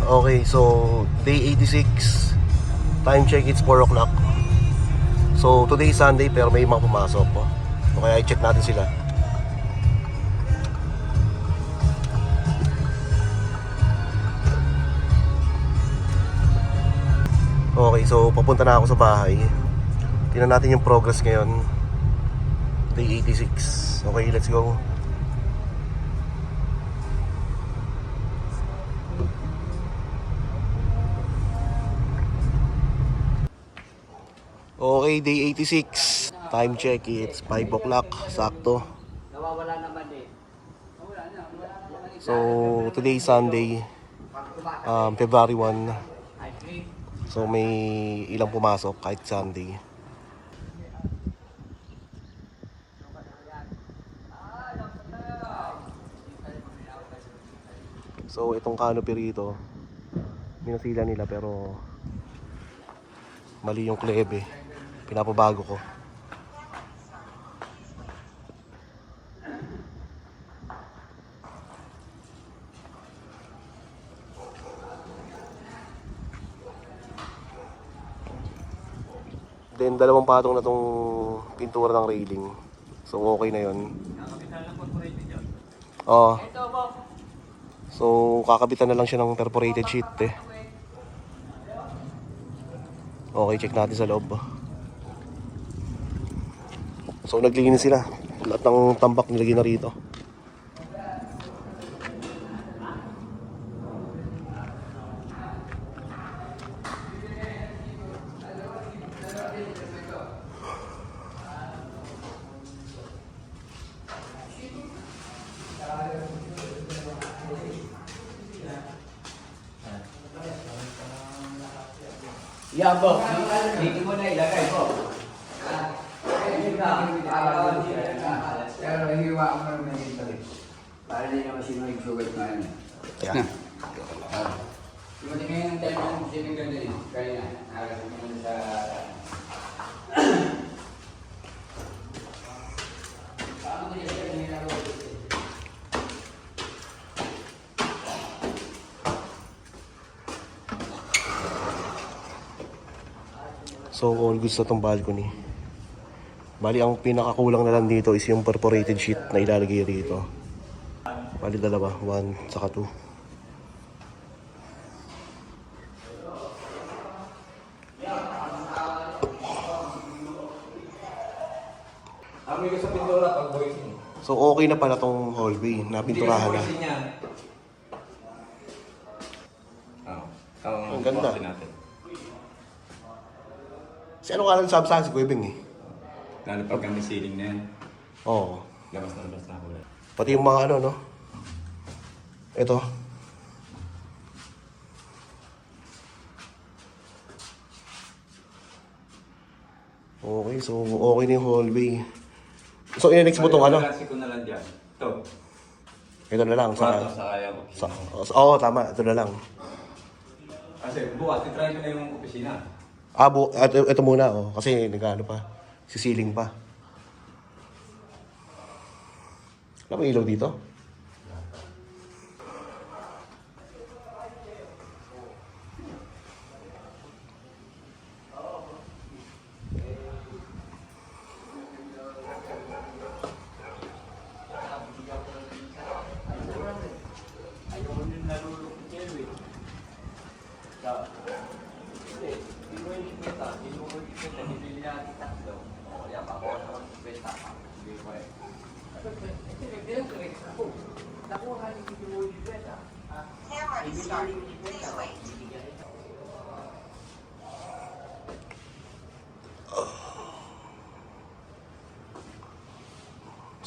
Okay, so day 86. Time check, it's 4 o'clock. So today is Sunday pero may mga pumasok po. So kaya i-check natin sila. Okay, so papunta na ako sa bahay. Tingnan natin yung progress ngayon. Day 86. Okay, let's go. Okay, day 86. Time check, it's 5 o'clock. Sakto. Nawawala naman eh. So, today is Sunday, February 1. So, may ilang pumasok kahit Sunday. So, itong canopy rito, minasila nila pero mali yung klebe. Pinapabago ko. Then, dalawang patong na tong pintura ng railing. So, okay na yun. Oo. So, kakabitan na lang siya ng perforated sheet eh. Okay, check natin sa loob. So, naglinis sila. Lahat ng tambak nilagay na rito. Yan po. Dito mo na ilagay po. Pero hiwa ko naman yung ito. Para din naman sino yung sugat na yan. Yeah. Dumating ngayon ang time ng sinigang din. Kaya na. Nakasin mo sa... Paano ko yung ginagawa? So, all goods na itong balcony. Bali, ang pinakakulang na lang dito is yung perforated sheet na ilalagay rito. Bali, dalawa. 1, saka 2. Amoy ko sa pintura pag voicing. So, okay na pala tong hallway. Napinturahan na. Ang ganda. Si ano nga lang sabi sa akin si Kuya Bing eh. Lalo pag kami ceiling na yan. Oo. Labas na kulay. Pati yung mga ano, no? Ito. Okay, so okay na yung hallway. So, in-next mo tong ano? Klase ko na lang dyan. Ito. Ito na lang. Kwarto sa kaya ko. Oo, tama. Ito na lang. Kasi bukas, titry ko na yung opisina. Ito muna, oh. Kasi nag-ano pa. Sisiling pa. Alam mo ilaw dito?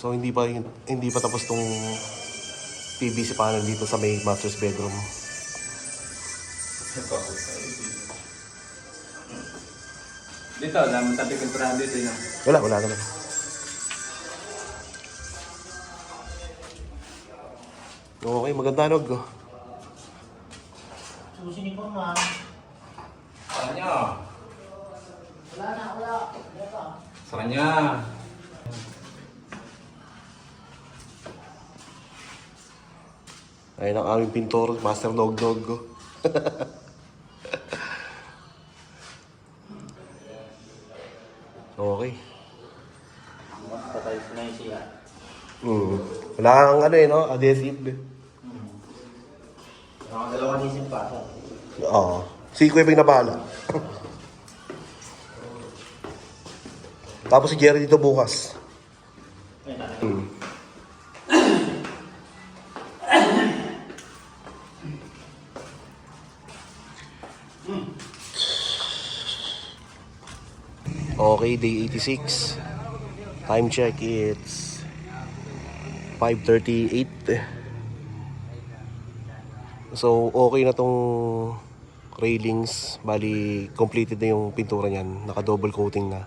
So hindi pa tapos tong PVC panel dito sa may master's bedroom. Dito, naman tabi pinturahan dito yun. Wala naman. Okay, maganda nog. Susi ni Mama. Sa kanya. Wala. Sa kanya. Ayun ang aming pintor, Master Dog. Okay. Patay ko na yung siya. Wala kang ano no? Adhesive. Dalawang isip pa. Oo. Si Kuya Bing na bahala. Tapos si Jerry dito bukas. Okay, day 86. Time check, it's 5:38. So, okay na tong railings. Bali, completed na yung pintura niyan. Naka-double coating na.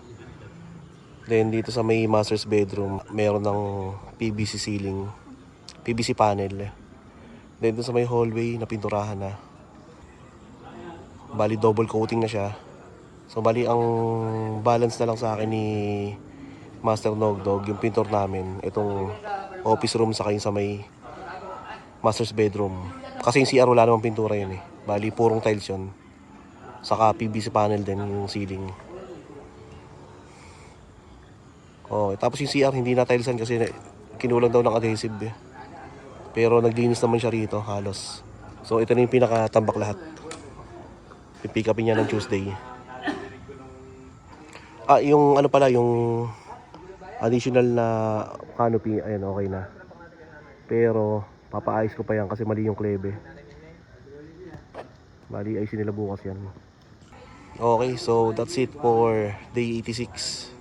Then, dito sa may master's bedroom, meron ng PVC ceiling. PVC panel. Then, dito sa may hallway, napinturahan na. Bali, double coating na siya. So, bali, ang balance na lang sa akin ni Master Nogdog, yung pintor namin, itong office room sa sa may master's bedroom. Kasi yung CR wala namang pintura yun eh. Bali, purong tiles yun. Saka PVC panel din yung ceiling. Okay, tapos yung CR hindi na tilesan kasi kinulang daw ng adhesive eh. Pero naglinis naman siya rito halos. So ito na yung pinakatambak lahat. Pipick upin niya ng Tuesday. Yung ano pala, yung additional na canopy, ayan okay na. Pero papaayos ko pa yan kasi mali yung klebe. Bali ayusin nila bukas yan. Okay, so that's it for day 86.